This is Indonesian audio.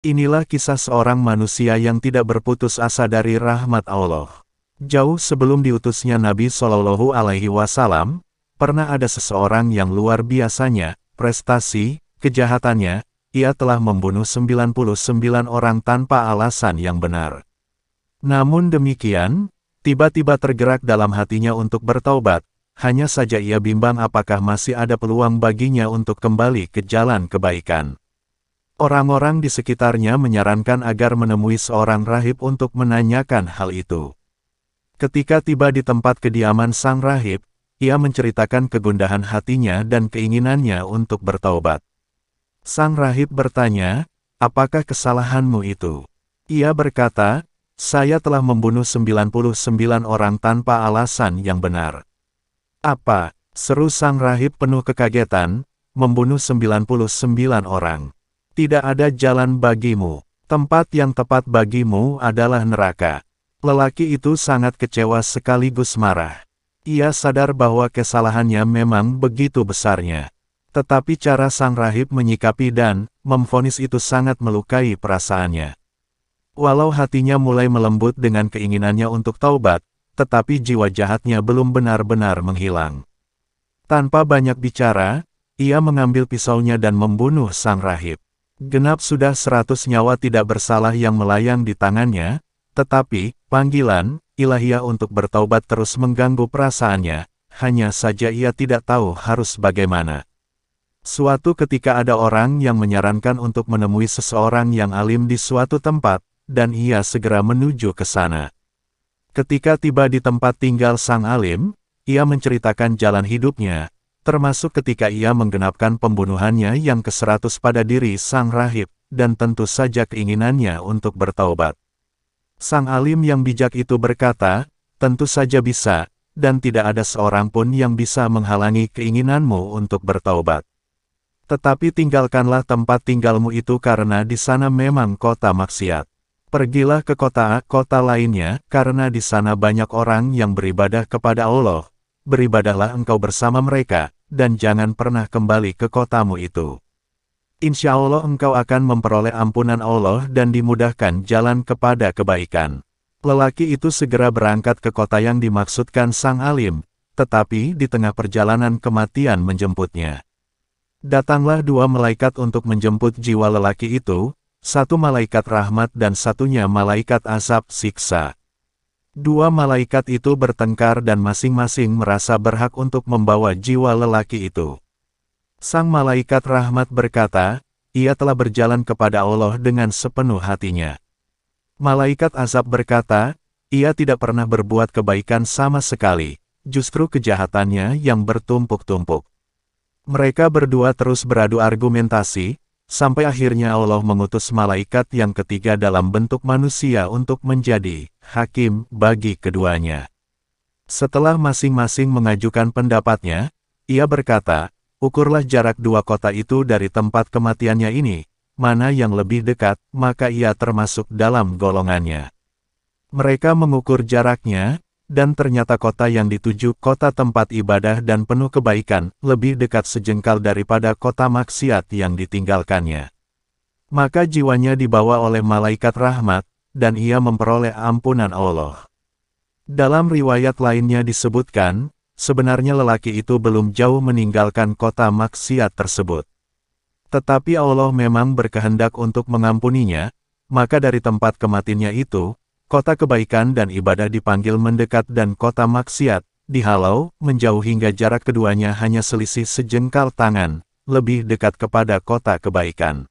Inilah kisah seorang manusia yang tidak berputus asa dari rahmat Allah. Jauh sebelum diutusnya Nabi Shallallahu Alaihi Wasallam, pernah ada seseorang yang luar biasanya, prestasi, kejahatannya, ia telah membunuh 99 orang tanpa alasan yang benar. Namun demikian, tiba-tiba tergerak dalam hatinya untuk bertaubat, hanya saja ia bimbang apakah masih ada peluang baginya untuk kembali ke jalan kebaikan. Orang-orang di sekitarnya menyarankan agar menemui seorang rahib untuk menanyakan hal itu. Ketika tiba di tempat kediaman sang rahib, ia menceritakan kegundahan hatinya dan keinginannya untuk bertaubat. Sang rahib bertanya, "Apakah kesalahanmu itu?" Ia berkata, "Saya telah membunuh 99 orang tanpa alasan yang benar." "Apa?" seru sang rahib penuh kekagetan, "membunuh 99 orang? Tidak ada jalan bagimu. Tempat yang tepat bagimu adalah neraka." Lelaki itu sangat kecewa sekaligus marah. Ia sadar bahwa kesalahannya memang begitu besarnya. Tetapi cara sang rahib menyikapi dan memvonis itu sangat melukai perasaannya. Walau hatinya mulai melembut dengan keinginannya untuk taubat, tetapi jiwa jahatnya belum benar-benar menghilang. Tanpa banyak bicara, ia mengambil pisaunya dan membunuh sang rahib. Genap sudah 100 nyawa tidak bersalah yang melayang di tangannya, tetapi panggilan ilahiyah untuk bertaubat terus mengganggu perasaannya, hanya saja ia tidak tahu harus bagaimana. Suatu ketika ada orang yang menyarankan untuk menemui seseorang yang alim di suatu tempat, dan ia segera menuju ke sana. Ketika tiba di tempat tinggal sang alim, ia menceritakan jalan hidupnya, termasuk ketika ia menggenapkan pembunuhannya yang ke-100 pada diri sang rahib, dan tentu saja keinginannya untuk bertaubat. Sang alim yang bijak itu berkata, "Tentu saja bisa, dan tidak ada seorang pun yang bisa menghalangi keinginanmu untuk bertaubat. Tetapi tinggalkanlah tempat tinggalmu itu karena di sana memang kota maksiat. Pergilah ke kota lainnya, karena di sana banyak orang yang beribadah kepada Allah. Beribadahlah engkau bersama mereka, dan jangan pernah kembali ke kotamu itu. Insya Allah engkau akan memperoleh ampunan Allah dan dimudahkan jalan kepada kebaikan." Lelaki itu segera berangkat ke kota yang dimaksudkan sang alim, tetapi di tengah perjalanan kematian menjemputnya. Datanglah 2 malaikat untuk menjemput jiwa lelaki itu, satu malaikat rahmat dan satunya malaikat azab siksa. 2 malaikat itu bertengkar dan masing-masing merasa berhak untuk membawa jiwa lelaki itu. Sang malaikat rahmat berkata, "Ia telah berjalan kepada Allah dengan sepenuh hatinya." Malaikat azab berkata, "Ia tidak pernah berbuat kebaikan sama sekali, justru kejahatannya yang bertumpuk-tumpuk." Mereka berdua terus beradu argumentasi, sampai akhirnya Allah mengutus malaikat yang ketiga dalam bentuk manusia untuk menjadi hakim bagi keduanya. Setelah masing-masing mengajukan pendapatnya, ia berkata, "Ukurlah jarak 2 kota itu dari tempat kematiannya ini, mana yang lebih dekat, maka ia termasuk dalam golongannya." Mereka mengukur jaraknya, dan ternyata kota yang dituju, kota tempat ibadah dan penuh kebaikan, lebih dekat sejengkal daripada kota maksiat yang ditinggalkannya. Maka jiwanya dibawa oleh malaikat rahmat, dan ia memperoleh ampunan Allah. Dalam riwayat lainnya disebutkan, sebenarnya lelaki itu belum jauh meninggalkan kota maksiat tersebut. Tetapi Allah memang berkehendak untuk mengampuninya, maka dari tempat kematiannya itu, kota kebaikan dan ibadah dipanggil mendekat dan kota maksiat dihalau menjauh hingga jarak keduanya hanya selisih sejengkal tangan, lebih dekat kepada kota kebaikan.